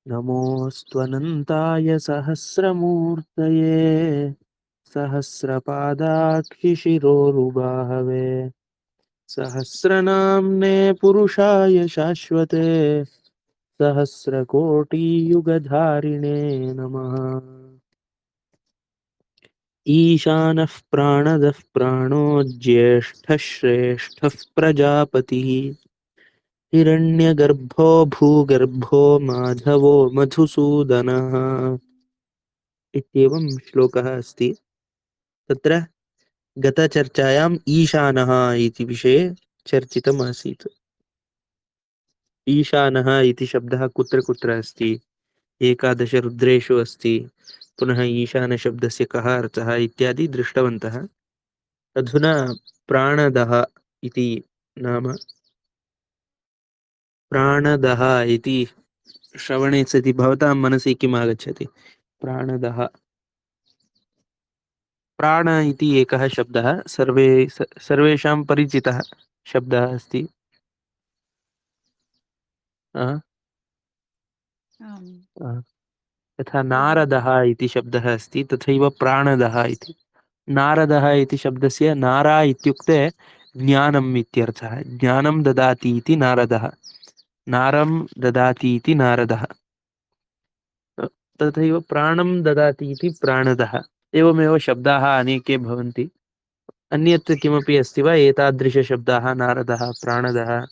नमोऽस्त्वनन्ताय सहस्रमूर्तये सहस्रपादाक्षिशिरोरुबाहवे सहस्रनाम्ने पुरुषाय शाश्वते सहस्रकोटियुगधारिणे नमः। ईशानः प्राणदः प्राणो ज्येष्ठः श्रेष्ठः प्रजापतिः हिरण्यगर्भो भूगर्भो माधवो मधुसूदनः इत्येवं श्लोकः अस्ति। तत्र गतचर्चायाम् ईशानः इति विषये चर्चितम् आसीत्। ईशानः इति शब्दः कुत्र कुत्र अस्ति, एकादश रुद्रेषु अस्ति, पुनः ईशानशब्दस्य कः अर्थः इत्यादि दृष्टवन्तः। अधुना प्राणदः इति नाम, प्राणदः इति श्रवणे सति भवतां मनसि किम् आगच्छति? प्राणदः, प्राण इति एकः शब्दः सर्वेषां परिचितः शब्दः अस्ति। आ? आ। यथा नारदः इति शब्दः अस्ति तथैव प्राणदः इति। नारदः इति शब्दस्य नारा इत्युक्ते ज्ञानम् इत्यर्थः। ज्ञानं ददाति इति नारदः, नारं ददाति इति नारदः। तथैव प्राणं ददाति इति प्राणदः। एवमेव शब्दाः अनेके भवन्ति। अन्यत् किमपि अस्ति वा एतादृशशब्दाः, नारदः, प्राणदः?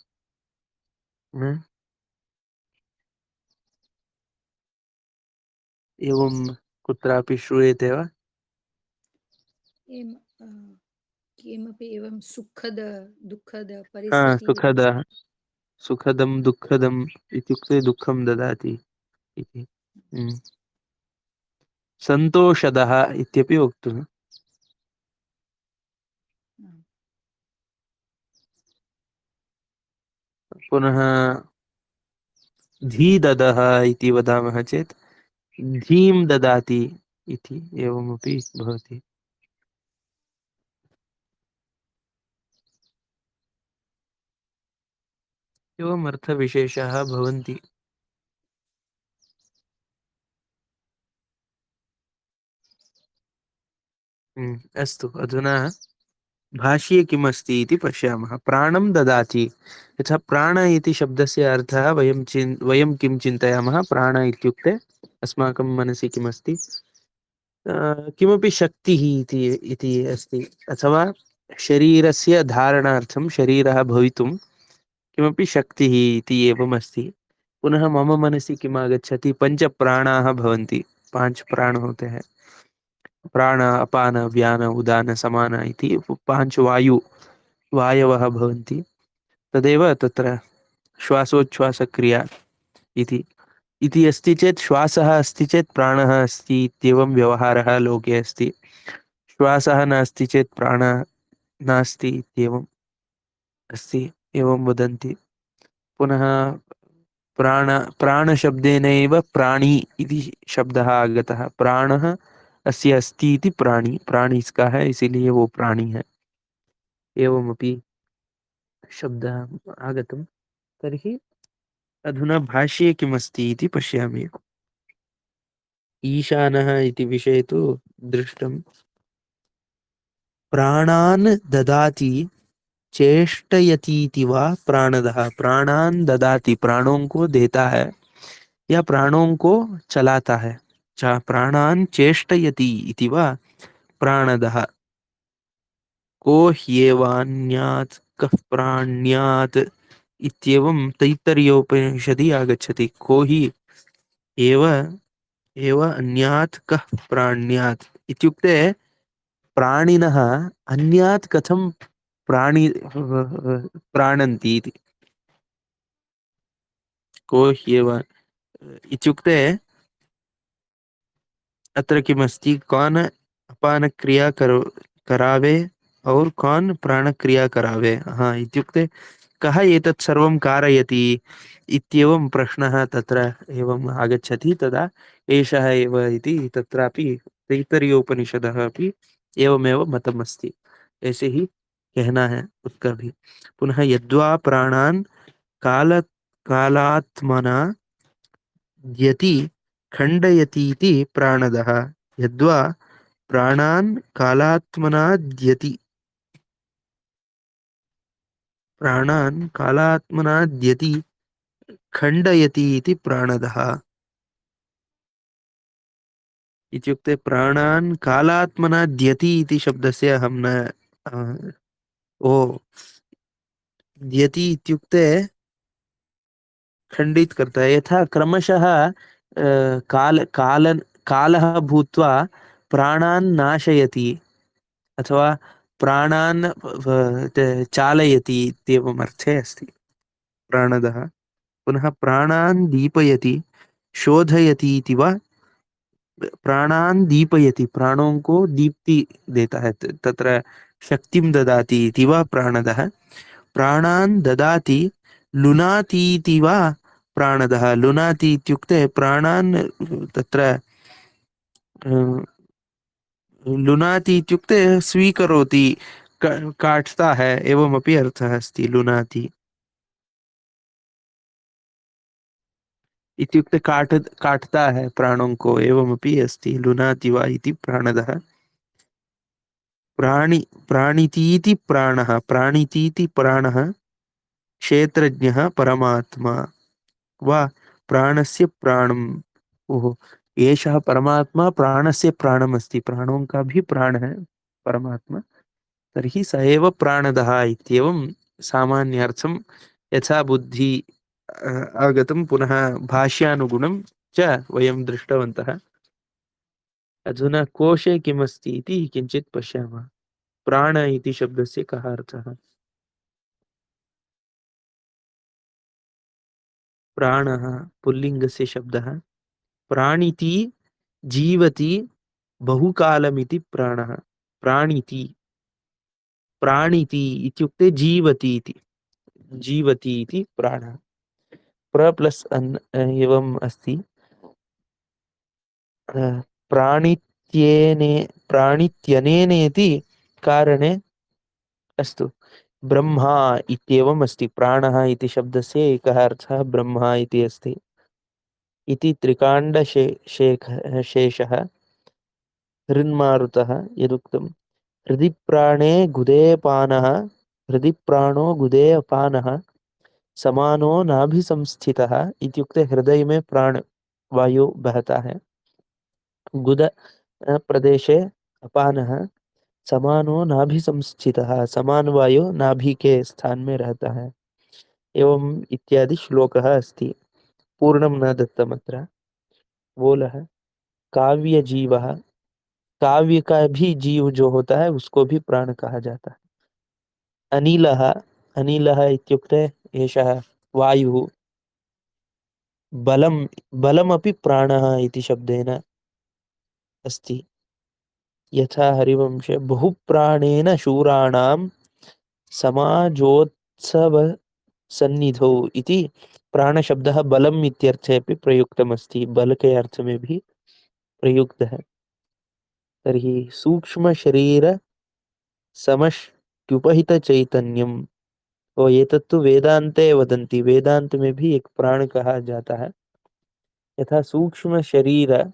एवं कुत्रापि श्रूयते वा? किमपि एवं सुखद दुःखद सुखदः, सुखदं दुःखदम् इत्युक्ते दुःखं ददाति इति। सन्तोषदः इत्यपि वक्तुं। पुनः धीददः इति वदामः चेत् धीं ददाति इति एवमपि भवति। एवम् अर्थविशेषाः भवन्ति। अस्तु, अधुना भाष्ये किम् अस्ति इति पश्यामः। प्राणं ददाति, यथा प्राण इति शब्दस्य अर्थः वयं किं चिन्तयामः? प्राण इत्युक्ते अस्माकं मनसि किमस्ति? किमपि शक्तिः इति अस्ति, अथवा शरीरस्य धारणार्थं शरीरः भवितुं किमपि शक्तिः इति एवम् अस्ति। पुनः मम मनसि किम् आगच्छति? पञ्चप्राणाः भवन्ति, पांच प्राण होते हैं। प्राण, अपान, व्यान, उदान, समान इति पांच वायवः भवन्ति। तदेव तत्र श्वासोच्छ्वासक्रिया इति अस्ति चेत्, श्वासः अस्ति चेत् प्राणः अस्ति इत्येवं व्यवहारः लोके अस्ति। श्वासः नास्ति चेत् प्राणः नास्ति इत्येवम् अस्ति, एवं वदन्ति। पुनः प्राणशब्देनैव प्राणी इति शब्दः आगतः। प्राणः अस्य अस्ति इति प्राणी इसका है, इसीलिए वो प्राणी है, एवमपि शब्दः आगतम्। तर्हि अधुना भाष्ये किमस्ति इति पश्यामि। ईशानः इति विषये तु दृष्टं। प्राणान् ददाति चेष्टयतीति वा प्राणदः। प्राणान् ददाति, प्राणों को देता है या प्राणों को चलाता है। प्राणान् चेष्टयति इति वा प्राणदः। को ह्येवान्यात् कः प्राण्यात् इत्येवं तैत्तरीयोपनिषदि आगच्छति। को हि एव अन्यात् कः प्राण्यात् इत्युक्ते प्राणिनः अन्यात् कथं प्राणन्ति इति। को ह्येव इत्युक्ते अत्र किमस्ति? कौन अपान क्रिया करावे और कौन प्राण क्रिया करावे। हाँ, इत्युक्ते कः एतत् सर्वं कारयति इत्येवं प्रश्नः तत्र एवम् आगच्छति। तदा एषः एव इति तत्रापि तैत्तरीयोपनिषदः अपि एवमेव मतमस्ति। ऐसे ही कहना है उसका भी। पुनः यद्वा प्राणान् कालात्मना द्यति खण्डयतीति प्राणदः यद्वा प्राणान् कालात्मना द्यति प्राणान् कालात्मना द्यति खण्डयति इति प्राणदः इत्युक्ते प्राणान् कालात्मना द्यति इति शब्दस्य अहं न अ, ओ द्यति इत्युक्ते खण्डित करता है यथा क्रमशः कालः भूत्वा प्राणान् नाशयति अथवा प्राणान् चालयति इत्येवम् अर्थे अस्ति प्राणदः पुनः प्राणान् दीपयति शोधयति इति वा प्राणान् दीपयति प्राणों को दीप्ति देता है तत्र शक्तिं ददाति इति वा प्राणदः प्राणान् ददाति लुनाति इति वा प्राणदः लुनाति इत्युक्ते प्राणान् तत्र अ, लुनाति इत्युक्ते स्वीकरोति काटता है एवमपि अर्थः अस्ति लुनाति इत्युक्ते काटता है प्राणों को एवमपि अस्ति लुनाति वा इति प्राणदः प्राणितीति प्राणः प्राणितीति प्राणः क्षेत्रज्ञः परमात्मा वा प्राणस्य प्राणम् ओहो एषः परमात्मा प्राणस्य प्राणमस्ति प्राणों का भी प्राण है परमात्मा तर्हि स एव प्राणदः इत्येवं सामान्यार्थं यथा बुद्धि आगतं पुनः भाष्यानुगुणं च वयं दृष्टवन्तः अधुना कोशे किमस्ति इति किञ्चित् पश्यामः प्राण इति शब्दस्य कः अर्थः प्राणः पुल्लिङ्गस्य शब्दः प्राणिति जीवति बहुकालमिति प्राणः प्राणिति प्राणिति इत्युक्ते जीवति इति जीवति इति प्राणः प्र प्लस् अन् एवम् अस्ति प्राणित्येने प्राणित्यनेनेति कारणे अस्तु ब्रह्मा इत्येवम् अस्ति प्राणः इति शब्दस्य एकः अर्थः ब्रह्मा इति अस्ति इति शेषः हृन्मारुतः यदुक्तं हृदि प्राणे गुदेपानः हृदि प्राणो गुदेयपानः समानो नाभिसंस्थितः इत्युक्ते हृदय में प्राण वायु बहता है गुद प्रदेशे अपानः समानो नाभिसंस्थितः समान वायु नाभि के स्थान में रहता है एवं इत्यादि श्लोकः अस्ति पूर्णं न दत्तमत्र बोलः काव्य जीवः काव्य का भी जीव जो होता है उसको भी प्राण कहा जाता है अनिलः अनिलः इत्युक्ते एषः वायुः बलं बलमपि प्राणः इति शब्देन अस्ति यथा हरिवंशे बहुप्राणेन शूराणां समाजोत्सव सन्निधौ इति प्राणशब्दः बलम् इत्यर्थे अपि प्रयुक्तमस्ति बल के अर्थ में भी प्रयुक्त है तर्हि सूक्ष्म शरीर समष्टुपहित चैतन्यम तो ये तत्व वेदांते वदन्ति वेदांत में भी एक प्राण कहा जाता है यथा सूक्ष्म शरीर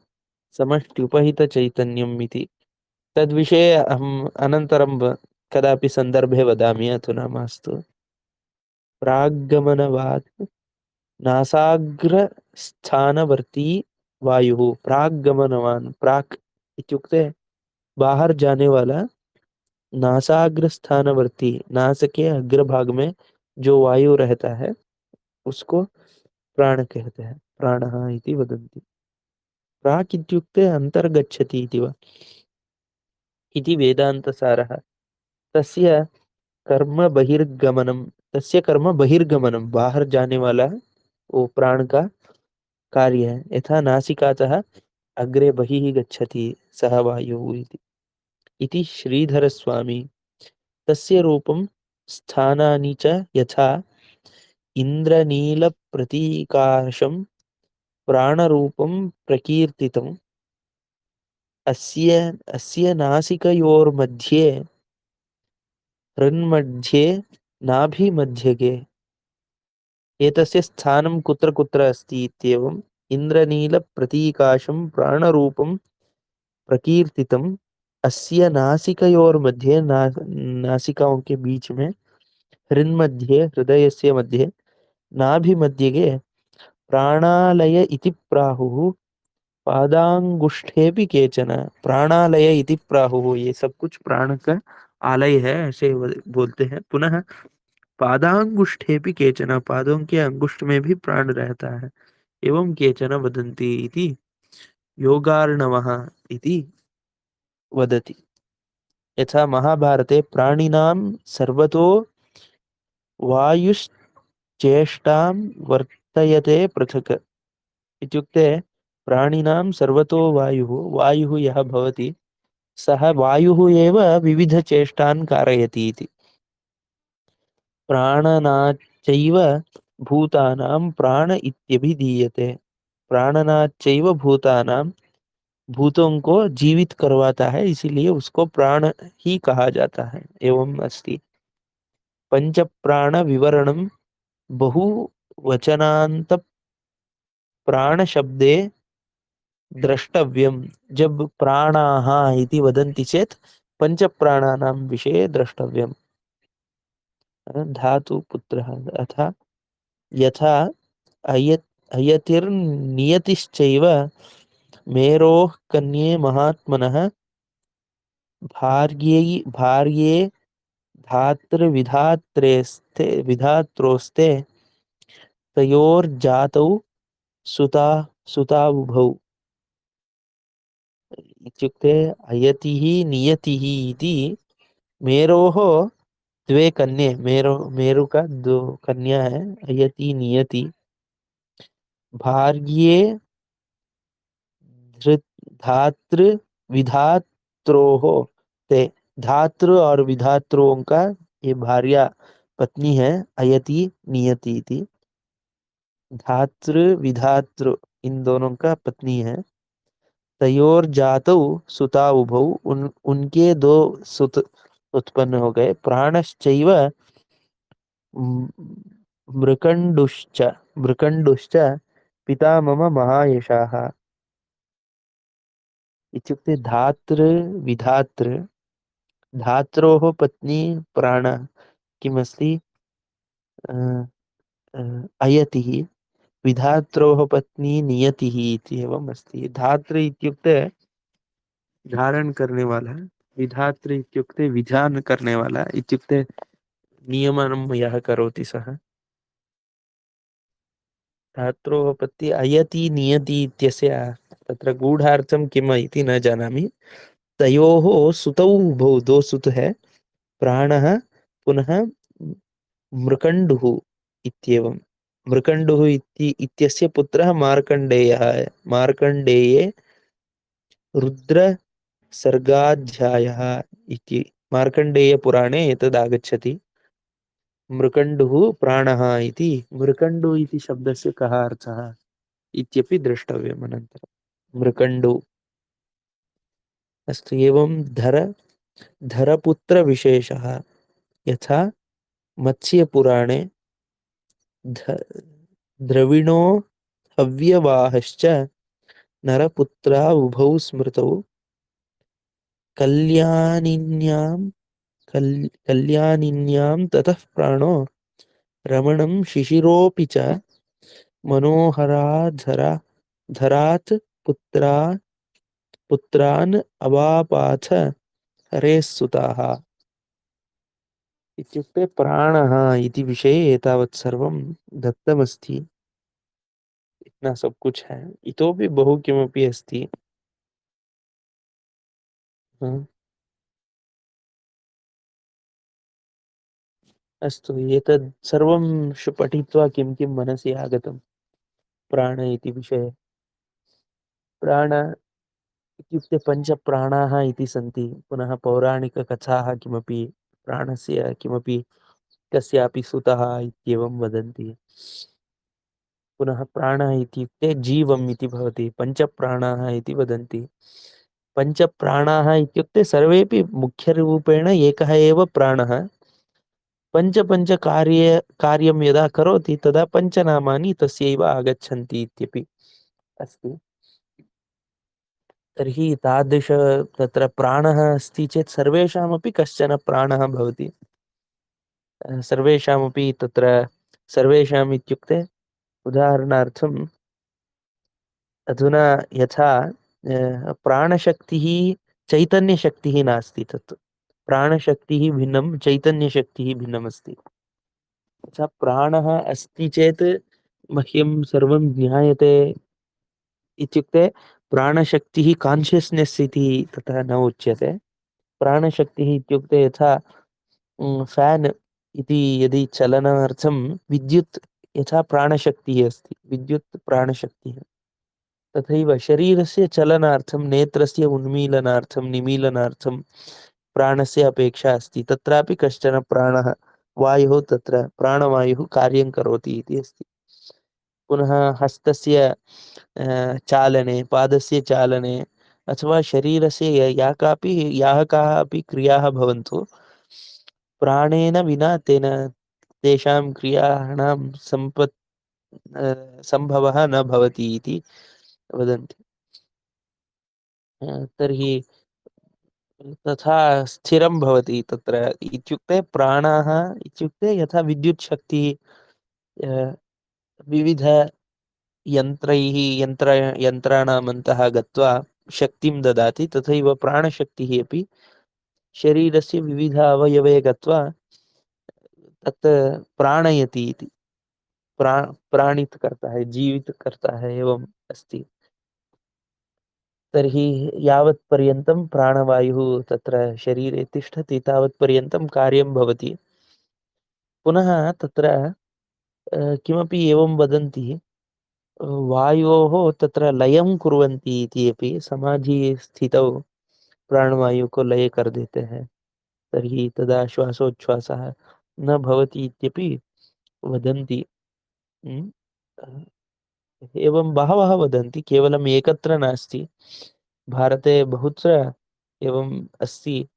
समष्टुपहित चैतन्यम इति तद्विषये अहम् अनन्तरं कदापि सन्दर्भे वदामि अधुना मास्तु प्राग्गमनवात् नासाग्रस्थानवर्ती वायुः प्राग्गमनवान प्राक इत्युक्ते बाहर जाने वाला नासाग्र स्थानवर्ती नास के अग्रभाग में जो वायु रहता है उसको प्राण कहते हैं प्राणः इति वदन्ति प्राक् इत्युक्ते अन्तर्गच्छति इति वा इति वेदान्तसारः तस्य कर्म बहिर्गमनम तस्य कर्म बहिर्गमनम बाहर जाने वाला वो प्राण का कार्य है यथा नासिकातः अग्रे बहिः गच्छति सः वायुः इति श्रीधरस्वामी तस्य रूपं स्थानानि च यथा इन्द्रनीलप्रतीकाशं प्राणरूपं प्रकीर्तितम् अस्य अस्य नासिकयोर्मध्ये हृन्मध्ये नाभिमध्यगे एतस्य स्थानं कुत्र कुत्र अस्ति इत्येवम् इन्द्रनीलप्रतीकाशं प्राणरूपं प्रकीर्तितम् अस्य नासिकयोर्मध्ये नासिकाओं के बीच में हृन्मध्ये हृदयस्य मध्ये नाभिमध्यगे प्राणालय इति प्राहुः पादांगुष्ठेपि केचन। प्राणालय इति प्राहुः, ये सब कुछ प्राण का आलय है ऐसे बोलते हैं। पुनः पादांगुष्ठेपि केचन, पादों के अंगुष्ठ में भी प्राण रहता है। एवं केचन वदन्ति इति योगार्णवः इति वदति। यथा महाभारते प्राणिनां सर्वतो वायुश्चेष्टां वर्तयते पृथक् इत्युक्ते प्राणिनां सर्वतो वायुः, वायुः यः भवति सः वायुः एव विविधचेष्टान् कारयति इति। प्राणनाच्चैव भूतानां प्राण इत्यभिधीयते। प्राणनाच्चैव भूतानां, भूतों को जीवित करवाता है, इसीलिए उसको प्राण ही कहा जाता है। एवं अस्ति पंच प्राण विवरणं बहुवचनान्त प्राण शब्दे द्रष्टव्यम। जब प्राणाः इति वदन्ति चेत् पंच प्राणानां विषये द्रष्टव्यम। धातु पुत्रः अथ यथा अयतिर्नियतिश्चैव मेरोः कन्ये महात्मनः भार्ये धातृविधात्रोस्ते तयोर्जातौ सुतावुभौ इत्युक्ते अयतिः नियतिः इति मेरोः द्वे कन्ये, मेरु का दो कन्या है, अयति नियति। भार्ये धातृ विधात्रोः ते, धातृ और विधात्रों का ये भार्या पत्नी है अयति नियति इति। धातृ विधातृ इन दोनों का पत्नी है। तयोर जातौ सुता उभौ, उनके दो सुत उत्पन्न हो गए। प्राणश्चैव मृकंडुश्च, मृकंडुश्च पिता मम महायशाः इत्युक्ते धातृ विधातृ, धात्रोः पत्नी प्राण किमस्ति अयतिः, विधात्रोः पत्नी नियतिः इति एवम् अस्ति। धातृ इत्युक्ते धारण करने वाला, विधातृ इत्युक्ते विधान करने वाला, इत्युक्ते नियमनं यः करोति सः। धात्रोः पत्नी अयति नियति इत्यस्य तत्र गूढार्थं किम् इति न जानामि। तयोः सुतौ उभौ, दो सुत है, प्राणः पुनः मृकण्डुः इत्येवं। मृकण्डुः इत्यस्य पुत्रः मार्कण्डेयः है। मार्कण्डेये रुद्र सर्गाध्यायः इति मार्कण्डेयपुराणे एतदागच्छति। मृकण्डुः प्राणः इति, मृकण्डु इति शब्दस्य कः अर्थः इत्यपि द्रष्टव्यम् अनन्तरं। मृकण्डु अस्तु। एवं धरपुत्रविशेषः यथा मत्स्यपुराणे द्रविणो हव्यवाहश्च नरपुत्रा उभौ स्मृतौ कल्याणिन्यां ततः प्राणो रमणं शिशिरोऽपि च मनोहराधरात् पुत्रान् अवापाथ हरेः सुताः इत्युक्ते प्राणः इति विषये एतावत् सर्वं दत्तमस्ति। इतना सब कुछ है, इतोपि बहु किमपि अस्ति। हाँ। अस्तु, एतत् सर्वं पठित्वा किं किं मनसि आगतं प्राण इति विषये? प्राण इत्युक्ते पञ्चप्राणाः इति सन्ति। पुनः पौराणिककथाः किमपि प्राणस्य किमपि कस्यापि सुतः इत्येवं वदन्ति। पुनः प्राणः इत्युक्ते जीवम् इति भवति, पञ्चप्राणाः इति वदन्ति। पञ्चप्राणाः इत्युक्ते सर्वेपि मुख्यरूपेण एकः एव प्राणः। कार्यं यदा करोति तदा पञ्चनामानि तस्यैव आगच्छन्ति इत्यपि। अस्ति। तर्हि तादृश तत्र प्राणः अस्ति चेत् सर्वेषामपि कश्चन प्राणः भवति। सर्वेषामपि तत्र सर्वेषाम् इत्युक्ते उदाहरणार्थम् अधुना यथा प्राणशक्तिः चैतन्यशक्तिः नास्ति तत्। प्राणशक्तिः भिन्नं चैतन्यशक्तिः भिन्नमस्ति। यथा प्राणः अस्ति चेत् मह्यं सर्वं ज्ञायते इत्युक्ते प्राणशक्तिः कान्शियस्नेस् इति तथा न उच्यते। प्राणशक्तिः इत्युक्ते यथा फ़्यान् इति यदि चलनार्थं विद्युत् यथा प्राणशक्तिः अस्ति, विद्युत् प्राणशक्तिः। तथैव शरीरस्य चलनार्थं नेत्रस्य उन्मीलनार्थं निमीलनार्थं प्राणस्य अपेक्षा अस्ति। तत्रापि कश्चन प्राणः वायुः तत्र प्राणवायुः कार्यं करोति इति अस्ति। पुनः हस्तस्य चालने, पादस्य चालने अथवा शरीरस्य याः काः अपि क्रियाः भवन्तु, प्राणेन विना तेषां क्रियाणां सम्भवः न भवति इति वदन्ति। तर्हि तथा स्थिरं भवति तत्र इत्युक्ते प्राणाः इत्युक्ते यथा विद्युच्छक्तिः यन्त्राणाम् अन्तः गत्वा शक्तिं ददाति, तथैव प्राणशक्तिः अपि शरीरस्य विविध अवयवे गत्वा तत् प्राणयति इति। प्राणित करता है, जीवित करता है, एवम् अस्ति। तर्हि यावत् पर्यन्तं प्राणवायुः तत्र शरीरे तिष्ठति तावत् पर्यन्तं कार्यं भवति। पुनः तत्र किमपि एवं वदन्ति, वायोः तत्र लयं कुर्वन्ति इति अपि, समाधि स्थितौ प्राणवायु को लय कर देते हैं, तर्हि तदा श्वासोच्छ्वासः न भवति इत्यपि वदन्ति। उम्, एवं बहवः वदन्ति, केवलम् एकत्र नास्ति, भारते बहुत्र एवम् अस्ति।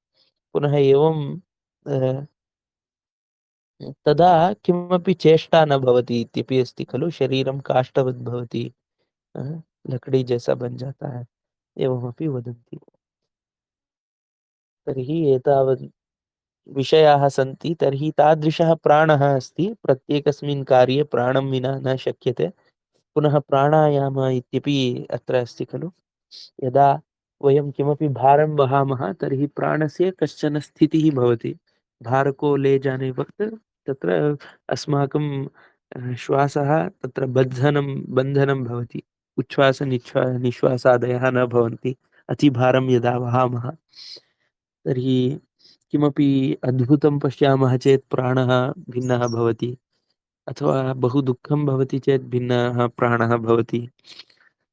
पुनः एवं तदा किमपि चेष्टा न भवति इत्यपि अस्ति खलु, शरीरं काष्ठवत् भवति, लकड़ी जैसा बन जाता है, एवमपि वदन्ति। तर्हि एतावत् विषयाः सन्ति। तर्हि तादृशः प्राणः अस्ति, प्रत्येकस्मिन् कार्ये प्राणं विना न शक्यते। पुनः प्राणायाम इत्यपि अत्र अस्ति खलु, यदा वयं किमपि भारं वहामः तर्हि प्राणस्य कश्चन स्थितिः भवति। भार को ले जाने वक्त तत्र अस्माकं श्वासः तत्र बन्धनं भवति। निश्वासादयः न भवन्ति अतिभारं यदा वहामः। तर्हि किमपि अद्भुतं पश्यामः चेत् प्राणः भिन्नः भवति, अथवा बहु दुःखं भवति चेत् भिन्नः प्राणः भवति।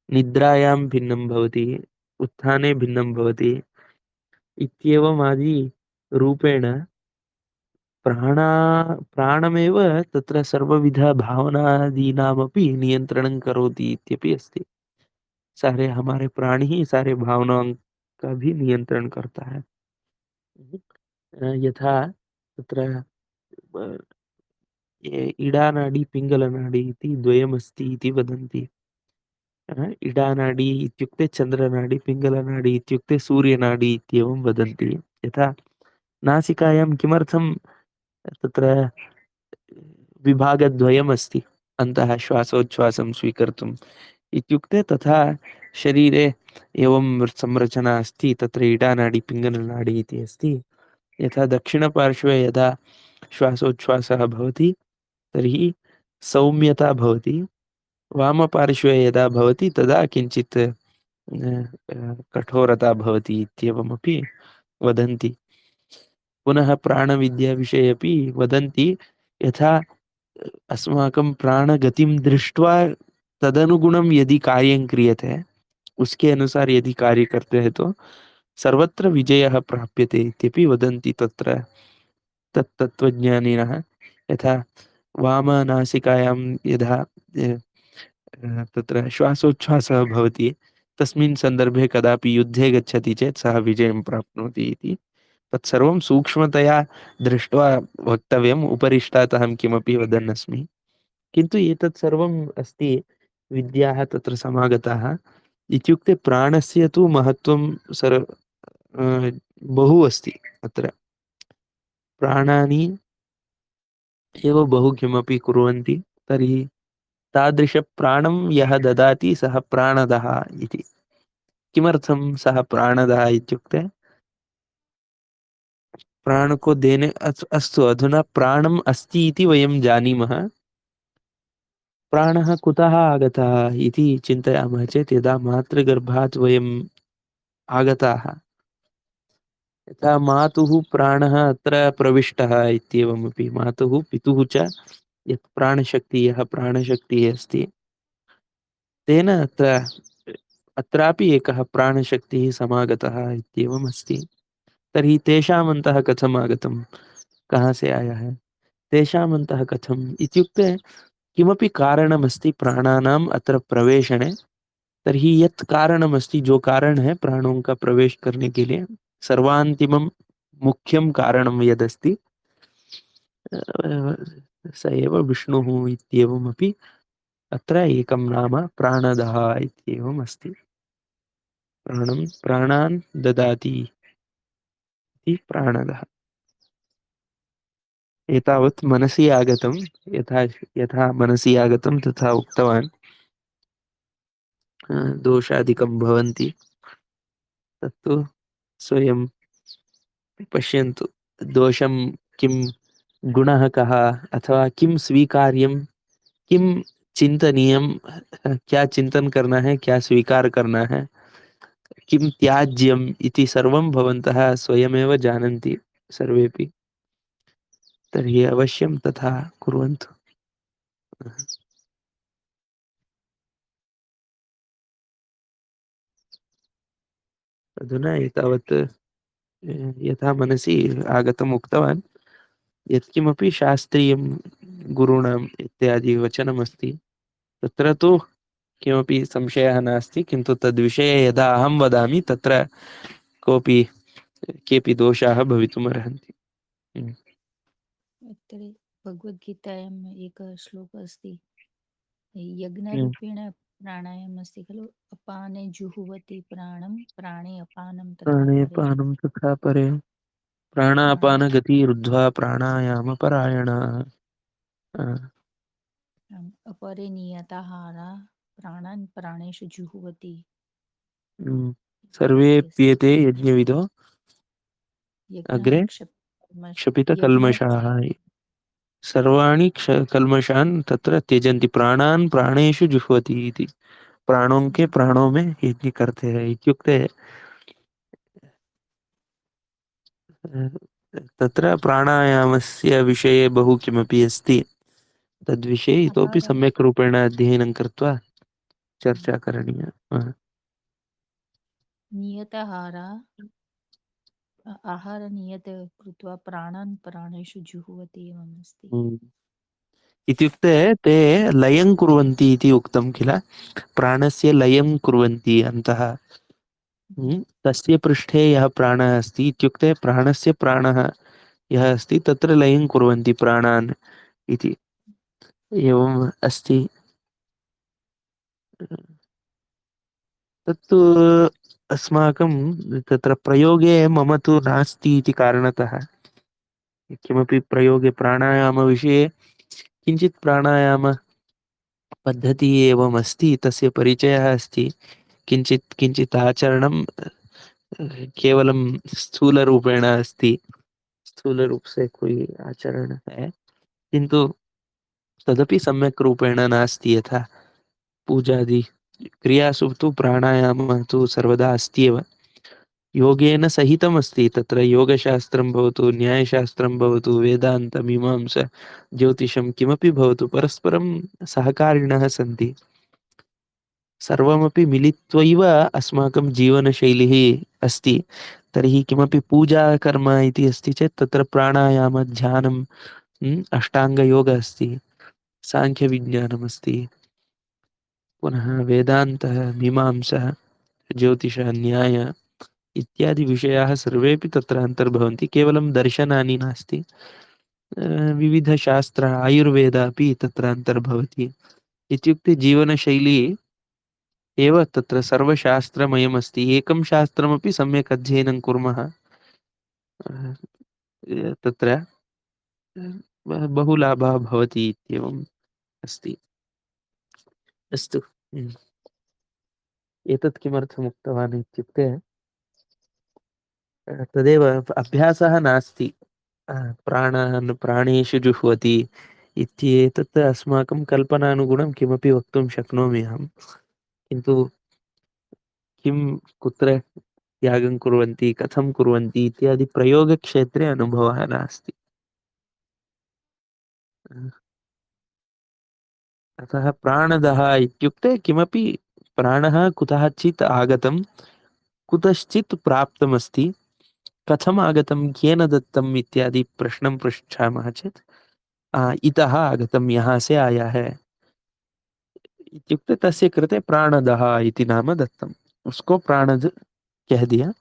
निद्रायां भिन्नं भवति, उत्थाने भिन्नं भवति, इत्येवमादि रूपेण प्राणमेव तत्र सर्वविधभावनादीनामपि नियन्त्रणं करोति इत्यपि अस्ति। सारे हमारे प्राणी ही सारे भावनाओं का भी नियंत्रण करता है। यथा तत्र इडानाडी पिङ्गलनाडी इति द्वयमस्ति इति वदन्ति। इडानाडी इत्युक्ते चन्द्रनाडी, पिङ्गलनाडी इत्युक्ते सूर्यनाडी इत्येवं वदन्ति। यथा नासिकायां किमर्थं तत्र विभागद्वयमस्ति अन्तः श्वासोच्छ्वासं स्वीकर्तुम् इत्युक्ते, तथा शरीरे एवं संरचना अस्ति। तत्र इडानाडी पिङ्गलनाडी इति अस्ति। यथा दक्षिणपार्श्वे यदा श्वासोच्छ्वासः भवति तर्हि सौम्यता भवति, वामपार्श्वे यदा भवति तदा किञ्चित् कठोरता भवति इत्येवमपि वदन्ति। पुनः प्राणविद्याविषये अपि वदन्ति, यथा अस्माकं प्राणगतिं दृष्ट्वा तदनुगुणं यदि कार्यं क्रियते, उसके अनुसार यदि कार्य करते हैं तो सर्वत्र विजयः प्राप्यते इत्यपि वदन्ति तत्र तत्तत्त्वज्ञानिनः। यथा वामनासिकायां यदा तत्र श्वासोच्छ्वासः भवति, तस्मिन् सन्दर्भे कदापि युद्धे गच्छति चेत् सः विजयं प्राप्नोति इति। तत्सर्वं सूक्ष्मतया दृष्ट्वा वक्तव्यम्, उपरिष्टात् अहं किमपि वदन् अस्मि। किन्तु एतत् सर्वम् अस्ति विद्याः तत्र समागताः। इत्युक्ते प्राणस्य तु महत्त्वं बहु अस्ति अत्र। प्राणानि एव बहु किमपि कुर्वन्ति, तर्हि तादृशप्राणं यः ददाति सः प्राणदः इति। किमर्थं सः प्राणदः इत्युक्ते प्राण को देने अस्तु अधुना प्राणम् अस्ति इति वयं जानीमः। प्राणः कुतः आगतः इति चिन्तयामः चेत् यदा मातृगर्भात् वयम् आगताः, यथा मातुः प्राणः अत्र प्रविष्टः इत्येवमपि मातुः पितुः च यत् प्राणशक्तिः यः प्राणशक्तिः अस्ति, तेन अत्रापि एकः प्राणशक्तिः समागतः इत्येवम् अस्ति। तर्हि तेषाम् अन्तः कथम् आगतं, कहाँ से आया है, तेषाम् अन्तः कथम् इत्युक्ते किमपि कारणमस्ति प्राणानाम् अत्र प्रवेशने। तर्हि यत् कारणमस्ति, जो कारण है प्राणों का प्रवेश करने के लिए, सर्वान्तिमं मुख्यं कारणं यदस्ति स एव विष्णुः इत्येवमपि अत्र एकं नाम प्राणदः इत्येवम् अस्ति। प्राणं प्राणान् ददाति इति प्राणदः। एतावत् मनसि आगतं, यथा यथा मनसि आगतं तथा उक्तवान्। दोषादिकं भवन्ति, तत्तु स्वयं पश्यन्तु। दोषं किं, गुणः कः, अथवा किं स्वीकार्यं, किं चिन्तनीयं, क्या चिंतन करना है, क्या स्वीकार करना है, किं त्याज्यम् इति सर्वं भवन्तः स्वयमेव जानन्ति सर्वेपि। तर्हि अवश्यं तथा कुर्वन्तु। अधुना एतावत् यथा मनसि आगतम् उक्तवान्। यत्किमपि शास्त्रीयं गुरूणाम् इत्यादि वचनमस्ति, तत्र तु किमपि संशयः नास्ति, किन्तु तद्विषये यदा अहं वदामि तत्र कोऽपि केऽपि दोषाः भवितुमर्हन्ति। अत्र भगवद्गीतायाम् एकः श्लोकः अस्ति, हम्म। यज्ञरूपेण प्राणायामम् अस्ति खलु, अपाने जुहुवति प्राणं प्राणे अपानं तथा प्राणे परे। पानं तथा परे, प्राण प्राणापानगति रुद्ध्वा प्राणायामपरायणाः। अपरे नियताहारा प्राणान् प्राणेषु जुहुवति इति अस्ति। सर्वेऽप्येते यज्ञविदो यज्ञः अग्रे यज्ञ क्षपितकल्मषाः। सर्वाणि कल्मषान् तत्र त्यजन्ति, प्राणान् प्राणेषु जुह्वति इति। प्राणों के प्राणों में यज्ञ करते हैं इत्युक्ते तत्र प्राणायामस्य विषये बहु किमपि अस्ति। तद्विषये इतोपि आहार सम्यक् रूपेण अध्ययनं कृत्वा चर्चा करणीया। नियताहारा आहार नियत कृत्वा प्राणान् प्राणेषु जुहुवति एवम् अस्ति। हम्म। इत्युक्ते ते लयं कुर्वन्ति इति उक्तं किल, प्राणस्य लयं कुर्वन्ति अन्तः। तस्य पृष्ठे यः प्राणः अस्ति इत्युक्ते प्राणस्य प्राणः यः अस्ति तत्र लयं कुर्वन्ति प्राणान् इति एवम् अस्ति। तत्तु अस्माकं तत्र प्रयोगे मम तु नास्ति इति कारणतः, किमपि प्रयोगे प्राणायामविषये किञ्चित् प्राणायाम पद्धतिः एवम् अस्ति, तस्य परिचयः अस्ति, किञ्चित् किञ्चित् आचरणं केवलं स्थूलरूपेण अस्ति, स्थूल रूप से कोई आचरण है, किंतु तदपि सम्यक् रूपेण नास्ति। यथा पूजादि क्रियासु तु प्राणायामः तु सर्वदा अस्ति एव, योगेन सहितमस्ति। तत्र योगशास्त्रं भवतु, न्यायशास्त्रं भवतु, वेदान्त मीमांसा ज्योतिषं किमपि भवतु, परस्परं सहकारिणः सन्ति। सर्वमपि मिलित्वैव अस्माकं जीवनशैली अस्ति। तर्हि किमपि पूजा कर्म इति अस्ति चेत् तत्र प्राणायाम ध्यानं, अष्टाङ्गयोग अस्ति, साङ्ख्यविज्ञानमस्ति, पुनः वेदान्तः, मीमांसा, ज्योतिषः, न्याय इत्यादि विषयाः सर्वेपि तत्र अन्तर्भवन्ति। केवलं दर्शनानि नास्ति, विविधशास्त्र आयुर्वेद अपि तत्र अन्तर्भवति। इत्युक्ते जीवनशैली एव तत्र सर्वशास्त्रमयमस्ति। एकं शास्त्रमपि सम्यक् अध्ययनं कुर्मः तत्र बहु लाभः भवति इत्येवम् अस्ति। अस्तु। एतत् किमर्थम् उक्तवान् इत्युक्ते तदेव अभ्यासः नास्ति। प्राणान् प्राणेषु जुह्वति इत्येतत् अस्माकं कल्पनानुगुणं किमपि वक्तुं शक्नोमि अहं। किन्तु किं कुत्र त्यागं कुर्वन्ति, कथं कुर्वन्ति इत्यादि प्रयोगक्षेत्रे अनुभवः नास्ति। अतः प्राणदः इत्युक्ते किमपि प्राणः कुतःचित् आगतं, कुतश्चित् प्राप्तमस्ति, कथम् आगतं, केन दत्तम् इत्यादि प्रश्नं पृच्छामः चेत् इतः आगतं, यहाँ से आया है इत्युक्ते तस्य कृते प्राणदः इति नाम दत्तम्। उसको प्राणद कह दिया।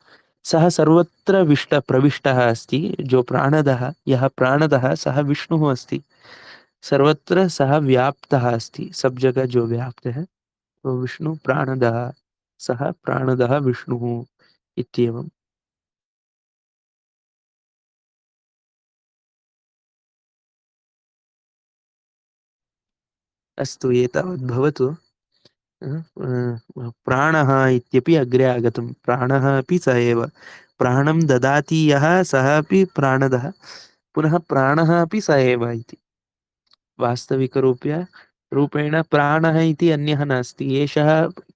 सः सर्वत्र प्रविष्टः अस्ति। जो प्राणदः, यः प्राणदः सः विष्णुः अस्ति। सर्वत्र सः व्याप्तः अस्ति। सब जगह जो व्याप्त है वो विष्णु प्राणदः, सः प्राणदः विष्णुः इत्येवम्। अस्तु, एतावत् भवतु। प्राणः इत्यपि अग्रे आगतं। प्राणः अपि स एव। प्राणं ददाति यः सः अपि प्राणदः, पुनः प्राणः अपि स एव इति। वास्तविकरूप्य रूपेण प्राणः इति अन्यः नास्ति। एषः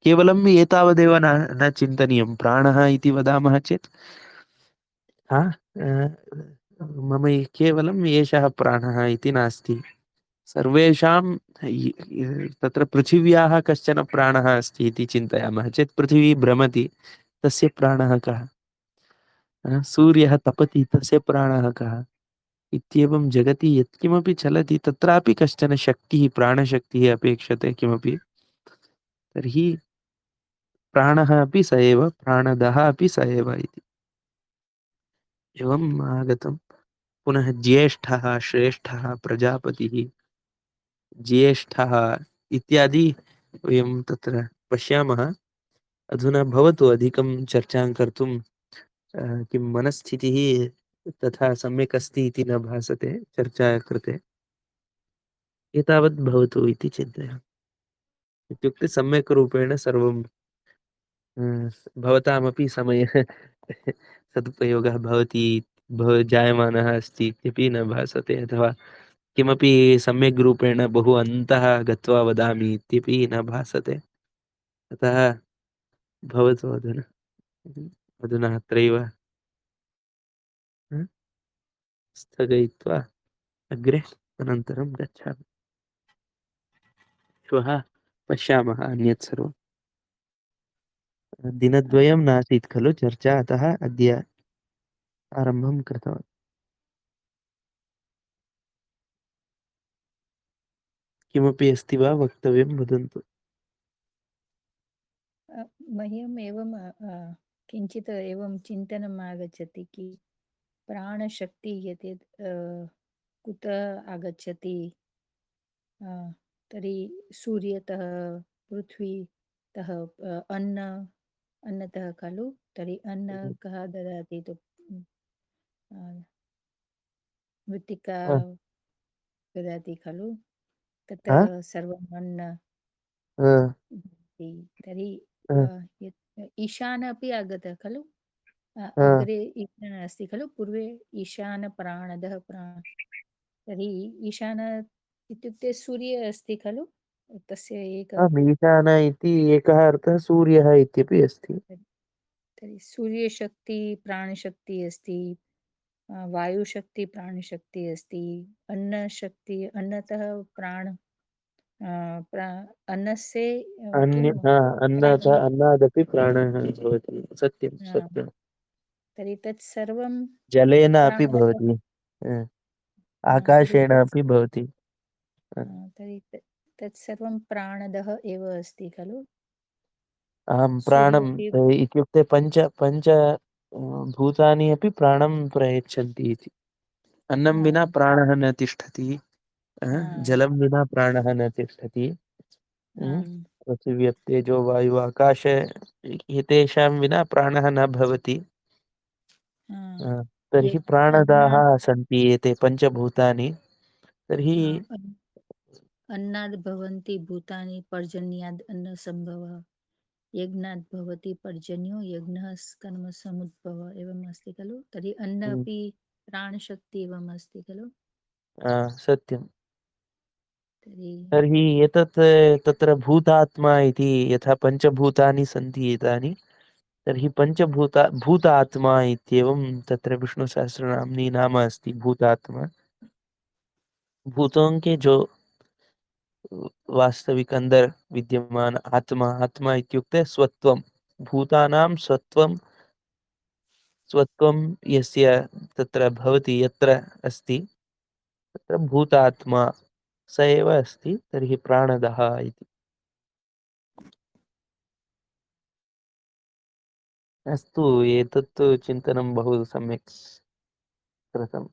केवलम् एतावदेव न चिन्तनीयं। प्राणः इति वदामः चेत् हा मम केवलम् एषः प्राणः इति नास्ति। सर्वेषां तत्र पृथिव्याः कश्चन प्राणः अस्ति इति चिन्तयामः चेत् पृथिवी भ्रमति, तस्य प्राणः कः? सूर्यः तपति, तस्य प्राणः कः? इत्येवं जगति यत्किमपि चलति तत्रापि कश्चन शक्तिः, प्राणशक्तिः अपेक्षते किमपि। तर्हि प्राणः अपि स एव, प्राणदः अपि स एव इति एवम् आगतं। पुनः ज्येष्ठः, श्रेष्ठः, प्रजापतिः, ज्येष्ठः इत्यादि वयं तत्र पश्यामः। अधुना भवतु अधिकं चर्चां कर्तुं किं मनस्थितिः तथा सम्यक् अस्ति इति न भासते चर्चा कृते। एतावत् भवतु इति चिन्तयामि। इत्युक्ते सम्यक् रूपेण सर्वं भवतामपि समयः सदुपयोगः भवति जायमानः अस्ति इत्यपि न भासते, अथवा किमपि सम्यक् रूपेण बहु अन्तः गत्वा वदामि इत्यपि न भासते। अतः भवतु अधुना। अधुना अत्रैव स्थगयित्वा अग्रे अनन्तरं गच्छामि। श्वः पश्यामः अन्यत् सर्वं। दिनद्वयं नासीत् खलु चर्चा, अतः अद्य आरम्भं कृतवान्। किमपि अस्ति वा वक्तव्यं, वदन्तु। मह्यम् एवं किञ्चित् एवं चिन्तनम् आगच्छति कि प्राणशक्ति यत् कुत आगच्छति, तर्हि सूर्यतः, पृथ्वीतः, अन्नतः खलु। तर्हि अन्न कः ददाति? तु मृत्तिका हा? ददाति खलु। तत् हा? सर्वम् अन्न हा? भवति। तर्हि हा? ईशान अपि आगतः खलु। हा? अग्रे ईशान अस्ति खलु, पूर्वे ईशान प्राणदः तर्हि ईशान इत्युक्ते सूर्य अस्ति खलु, तस्य एक। ईशान इति एकः अर्थः सूर्यः इत्यपि अस्ति। तर्हि सूर्यशक्ति प्राणशक्ति अस्ति, वायुशक्ति प्राणशक्ति अस्ति, अन्नशक्ति अन्नतः प्राण, अन्नस्य किं प्राणं। अन्नादपि प्राणः भवति। सत्यं सत्यं। तर्हि तत् सर्वं जलेन अपि प्राणः। भवति। हा, तर्हि आकाशेन अपि भवति। हा। तर्हि तत्सर्वं प्राणदः एव अस्ति खलु। अहं प्राणम् सूर्योऽपि। इत्युक्ते पञ्च पञ्च भूतानि अपि प्राणं प्रयच्छन्ति इति। अन्नं विना प्राणः न तिष्ठति। आ, जलं विना प्राणः न तिष्ठति। आम् पृथिव्यप्तेजो वायु आकाश एतेषां विना प्राणः न भवति। आ, तर्हि यज् प्राणदाः यज्ञात् सन्ति एते पञ्चभूतानि। तर्हि अन्नाद् भवन्ति भूतानि पर्जन्याद् अन्नसम्भवः यज्ञात् भवति पर्जन्यो यज्ञः कर्मसमुद्भवः एवम् अस्ति खलु। तर्हि अन्न हम्म, अपि प्राणशक्ति एवम् अस्ति खलु। सत्यं। तर्हि तर्हि एतत् तत्र भूतात्मा इति यथा पञ्चभूतानि सन्ति एतानि, तर्हि भूतात्मा इत्येवं तत्र विष्णुसहस्रनाम्नि नाम अस्ति भूतात्मा। भूतों के जो वास्तविक अंदर विद्यमान आत्मा, आत्मा इत्युक्ते स्वत्वं, भूतानां स्वत्वं यस्य तत्र भवति, यत्र अस्ति तत्र भूतात्मा स एव अस्ति। तर्हि प्राणदः इति। अस्तु, एतत्तु चिन्तनं बहु सम्यक् कृतं।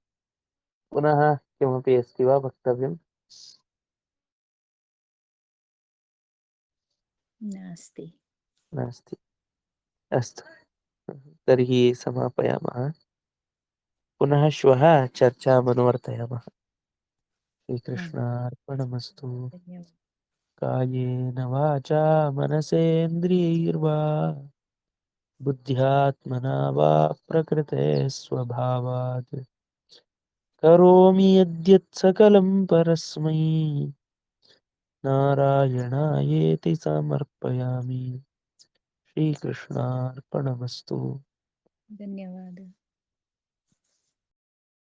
पुनः किमपि अस्ति वा वक्तव्यं? नास्ति। नास्ति। अस्तु, तर्हि समापयामः। पुनः श्वः चर्चामनुवर्तयामः। आम् श्रीकृष्णार्पणमस्तु। धन्यवादः। कायेन वाचा मनसेन्द्रियैर्वा बुद्ध्यात्मना वा प्रकृते स्वभावात् करोमि यद्यत् सकलं परस्मै नारायणायेति समर्पयामि। श्रीकृष्णार्पणमस्तु। धन्यवादः।